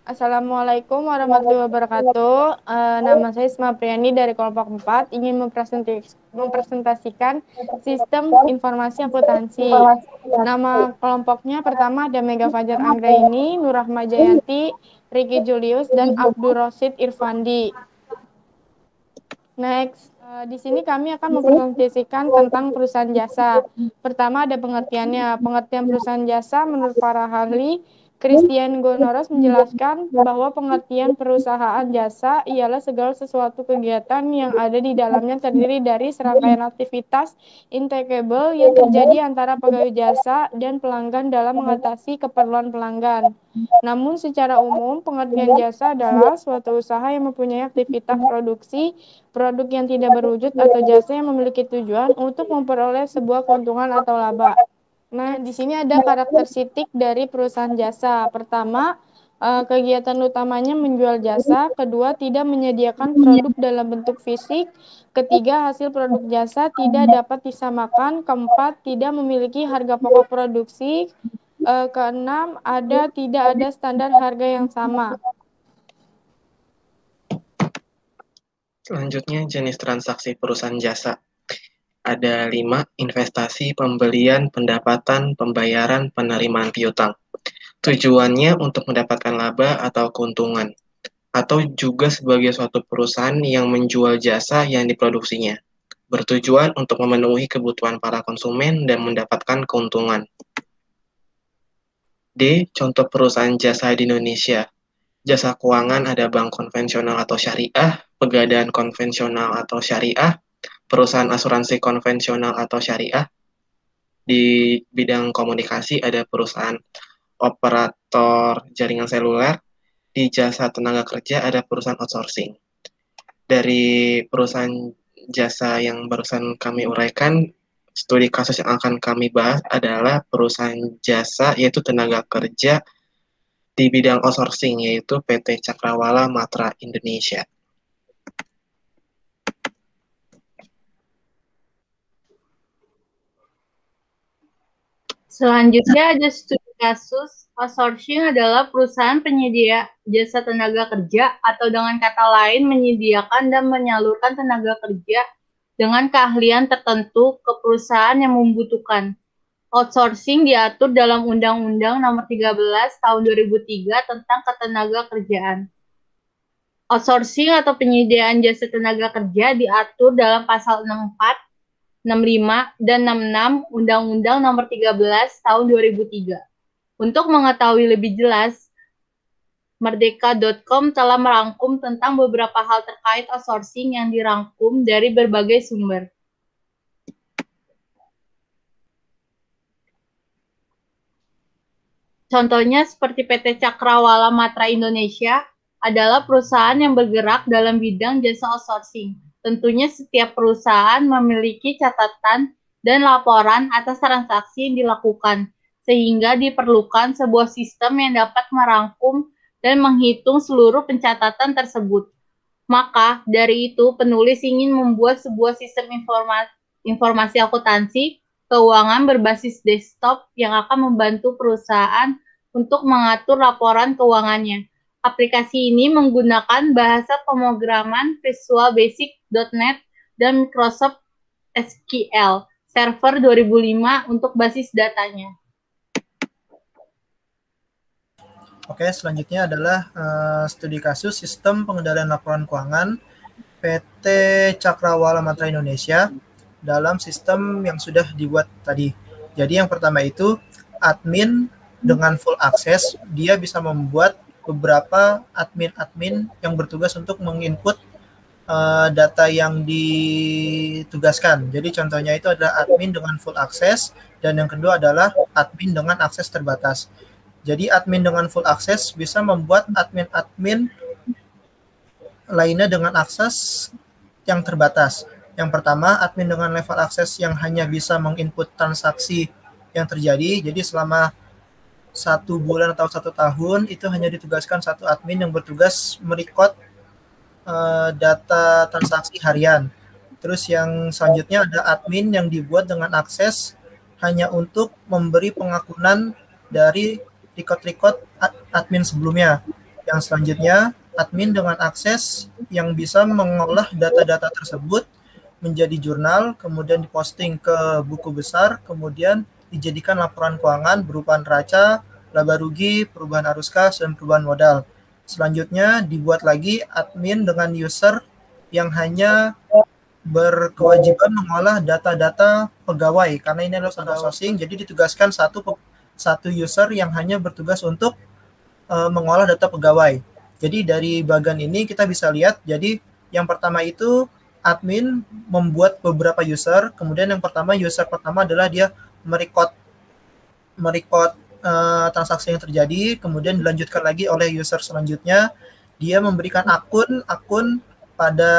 Assalamualaikum warahmatullahi wabarakatuh. Nama saya Isma Priani dari kelompok 4 ingin mempresentasikan sistem informasi akuntansi. Nama kelompoknya pertama ada Mega Fajar Anggraini, Nurrahma Jayanti, Ricky Julius, dan Abdul Rosid Irfandi. Next, di sini kami akan mempresentasikan tentang perusahaan jasa. Pertama ada pengertiannya. Pengertian perusahaan jasa menurut para ahli, Christian Gonoros menjelaskan bahwa pengertian perusahaan jasa ialah segala sesuatu kegiatan yang ada di dalamnya terdiri dari serangkaian aktivitas integral yang terjadi antara pegawai jasa dan pelanggan dalam mengatasi keperluan pelanggan. Namun secara umum, pengertian jasa adalah suatu usaha yang mempunyai aktivitas produksi produk yang tidak berwujud atau jasa yang memiliki tujuan untuk memperoleh sebuah keuntungan atau laba. Nah, di sini ada karakteristik dari perusahaan jasa. Pertama, kegiatan utamanya menjual jasa. Kedua, tidak menyediakan produk dalam bentuk fisik. Ketiga, hasil produk jasa tidak dapat disamakan. Keempat, tidak memiliki harga pokok produksi. Keenam, tidak ada standar harga yang sama. Selanjutnya, jenis transaksi perusahaan jasa. Ada 5, investasi, pembelian, pendapatan, pembayaran, penerimaan piutang. Tujuannya untuk mendapatkan laba atau keuntungan, atau juga sebagai suatu perusahaan yang menjual jasa yang diproduksinya, bertujuan untuk memenuhi kebutuhan para konsumen dan mendapatkan keuntungan. D. Contoh perusahaan jasa di Indonesia. Jasa keuangan ada bank konvensional atau syariah, pegadaian konvensional atau syariah, perusahaan asuransi konvensional atau syariah. Di bidang komunikasi ada perusahaan operator jaringan seluler. Di jasa tenaga kerja ada perusahaan outsourcing. Dari perusahaan jasa yang barusan kami uraikan, studi kasus yang akan kami bahas adalah perusahaan jasa yaitu tenaga kerja di bidang outsourcing yaitu PT Cakrawala Matra Indonesia. Selanjutnya ada studi kasus. Outsourcing adalah perusahaan penyedia jasa tenaga kerja atau dengan kata lain menyediakan dan menyalurkan tenaga kerja dengan keahlian tertentu ke perusahaan yang membutuhkan. Outsourcing diatur dalam Undang-Undang Nomor 13 Tahun 2003 tentang Ketenagakerjaan. Outsourcing atau penyediaan jasa tenaga kerja diatur dalam pasal 64, 65, dan 66 Undang-Undang Nomor 13 Tahun 2003. Untuk mengetahui lebih jelas, Merdeka.com telah merangkum tentang beberapa hal terkait outsourcing yang dirangkum dari berbagai sumber. Contohnya seperti PT Cakrawala Matra Indonesia adalah perusahaan yang bergerak dalam bidang jasa outsourcing. Tentunya setiap perusahaan memiliki catatan dan laporan atas transaksi yang dilakukan, sehingga diperlukan sebuah sistem yang dapat merangkum dan menghitung seluruh pencatatan tersebut. Maka, dari itu, penulis ingin membuat sebuah sistem informasi akuntansi keuangan berbasis desktop yang akan membantu perusahaan untuk mengatur laporan keuangannya. Aplikasi ini menggunakan bahasa pemrograman Visual Basic.NET dan Microsoft SQL Server 2005 untuk basis datanya. Oke, selanjutnya adalah studi kasus sistem pengendalian laporan keuangan PT Cakrawala Matra Indonesia dalam sistem yang sudah dibuat tadi. Jadi yang pertama itu admin dengan full access, dia bisa membuat beberapa admin yang bertugas untuk menginput data yang ditugaskan. Jadi contohnya itu adalah admin dengan full access dan yang kedua adalah admin dengan akses terbatas. Jadi admin dengan full access bisa membuat admin lainnya dengan akses yang terbatas. Yang pertama, admin dengan level akses yang hanya bisa menginput transaksi yang terjadi. Jadi selama 1 bulan atau 1 tahun itu hanya ditugaskan satu admin yang bertugas merecord data transaksi harian. Terus yang selanjutnya ada admin yang dibuat dengan akses hanya untuk memberi pengakuan dari record admin sebelumnya. Yang selanjutnya, admin dengan akses yang bisa mengolah data-data tersebut menjadi jurnal, kemudian diposting ke buku besar, kemudian dijadikan laporan keuangan berupa neraca, laba rugi, perubahan arus kas, dan perubahan modal. Selanjutnya dibuat lagi admin dengan user yang hanya berkewajiban mengolah data-data pegawai, karena ini adalah outsourcing, jadi ditugaskan satu user yang hanya bertugas untuk mengolah data pegawai. Jadi dari bagian ini kita bisa lihat, jadi yang pertama itu admin membuat beberapa user, kemudian yang pertama user pertama adalah dia merecord transaksi yang terjadi, kemudian dilanjutkan lagi oleh user selanjutnya, dia memberikan akun pada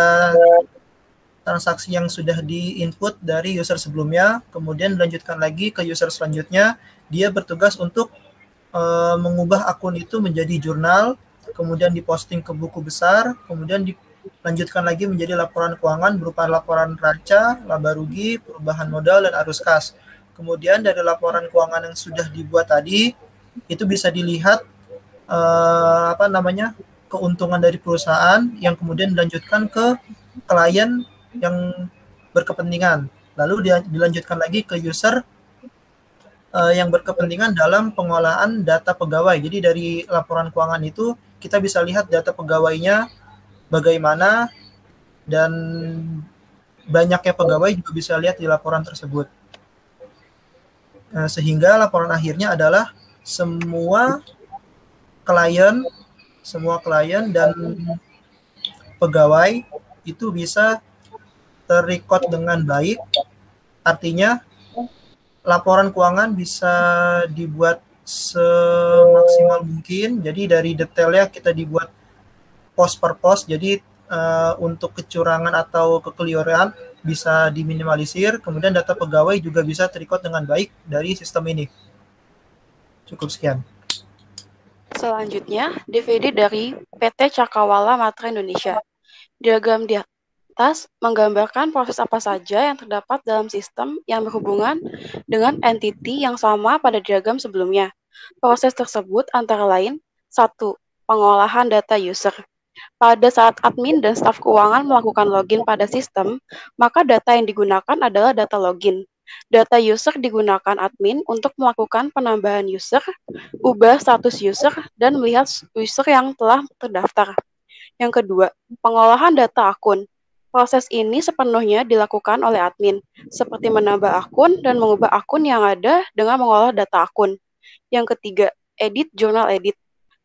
transaksi yang sudah di-input dari user sebelumnya, kemudian dilanjutkan lagi ke user selanjutnya, dia bertugas untuk mengubah akun itu menjadi jurnal, kemudian diposting ke buku besar, kemudian dilanjutkan lagi menjadi laporan keuangan berupa laporan neraca, laba rugi, perubahan modal, dan arus kas. Kemudian dari laporan keuangan yang sudah dibuat tadi, itu bisa dilihat keuntungan dari perusahaan yang kemudian dilanjutkan ke klien yang berkepentingan. Lalu dilanjutkan lagi ke user yang berkepentingan dalam pengolahan data pegawai. Jadi dari laporan keuangan itu kita bisa lihat data pegawainya bagaimana, dan banyaknya pegawai juga bisa lihat di laporan tersebut. Sehingga laporan akhirnya adalah semua klien dan pegawai itu bisa terrecord dengan baik. Artinya laporan keuangan bisa dibuat semaksimal mungkin. Jadi dari detailnya kita dibuat post per post. Jadi untuk kecurangan atau kekeliruan bisa diminimalisir. Kemudian data pegawai juga bisa terrecord dengan baik dari sistem ini. Cukup sekian. Selanjutnya, DVD dari PT Cakrawala Matra Indonesia. Diagram di atas menggambarkan proses apa saja yang terdapat dalam sistem yang berhubungan dengan entity yang sama pada diagram sebelumnya. Proses tersebut antara lain: 1. Pengolahan data user. Pada saat admin dan staf keuangan melakukan login pada sistem, maka data yang digunakan adalah data login. Data user digunakan admin untuk melakukan penambahan user, ubah status user, dan melihat user yang telah terdaftar. Yang kedua, pengolahan data akun. Proses ini sepenuhnya dilakukan oleh admin, seperti menambah akun dan mengubah akun yang ada dengan mengolah data akun. Yang ketiga, edit jurnal edit.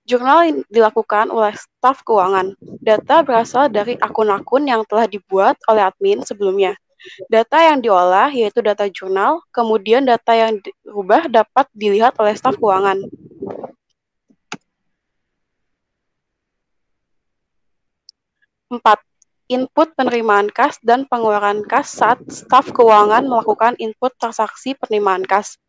Jurnal dilakukan oleh staf keuangan. Data berasal dari akun-akun yang telah dibuat oleh admin sebelumnya. Data yang diolah yaitu data jurnal, kemudian data yang diubah dapat dilihat oleh staf keuangan. 4. Input penerimaan kas dan pengeluaran kas saat staf keuangan melakukan input transaksi penerimaan kas.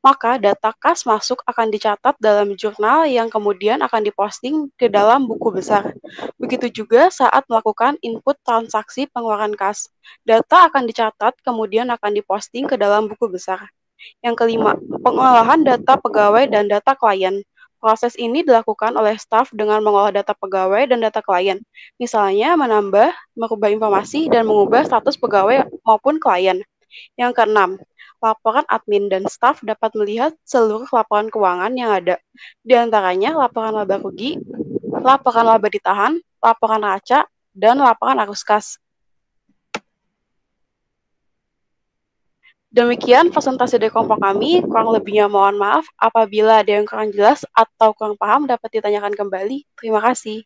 Maka data kas masuk akan dicatat dalam jurnal yang kemudian akan diposting ke dalam buku besar. Begitu juga saat melakukan input transaksi pengeluaran kas. Data akan dicatat kemudian akan diposting ke dalam buku besar. Yang kelima, pengolahan data pegawai dan data klien. Proses ini dilakukan oleh staf dengan mengolah data pegawai dan data klien. Misalnya menambah, merubah informasi, dan mengubah status pegawai maupun klien. Yang keenam, laporan admin dan staf dapat melihat seluruh laporan keuangan yang ada. Di antaranya laporan laba rugi, laporan laba ditahan, laporan neraca, dan laporan arus kas. Demikian presentasi dari kelompok kami, kurang lebihnya mohon maaf. Apabila ada yang kurang jelas atau kurang paham dapat ditanyakan kembali. Terima kasih.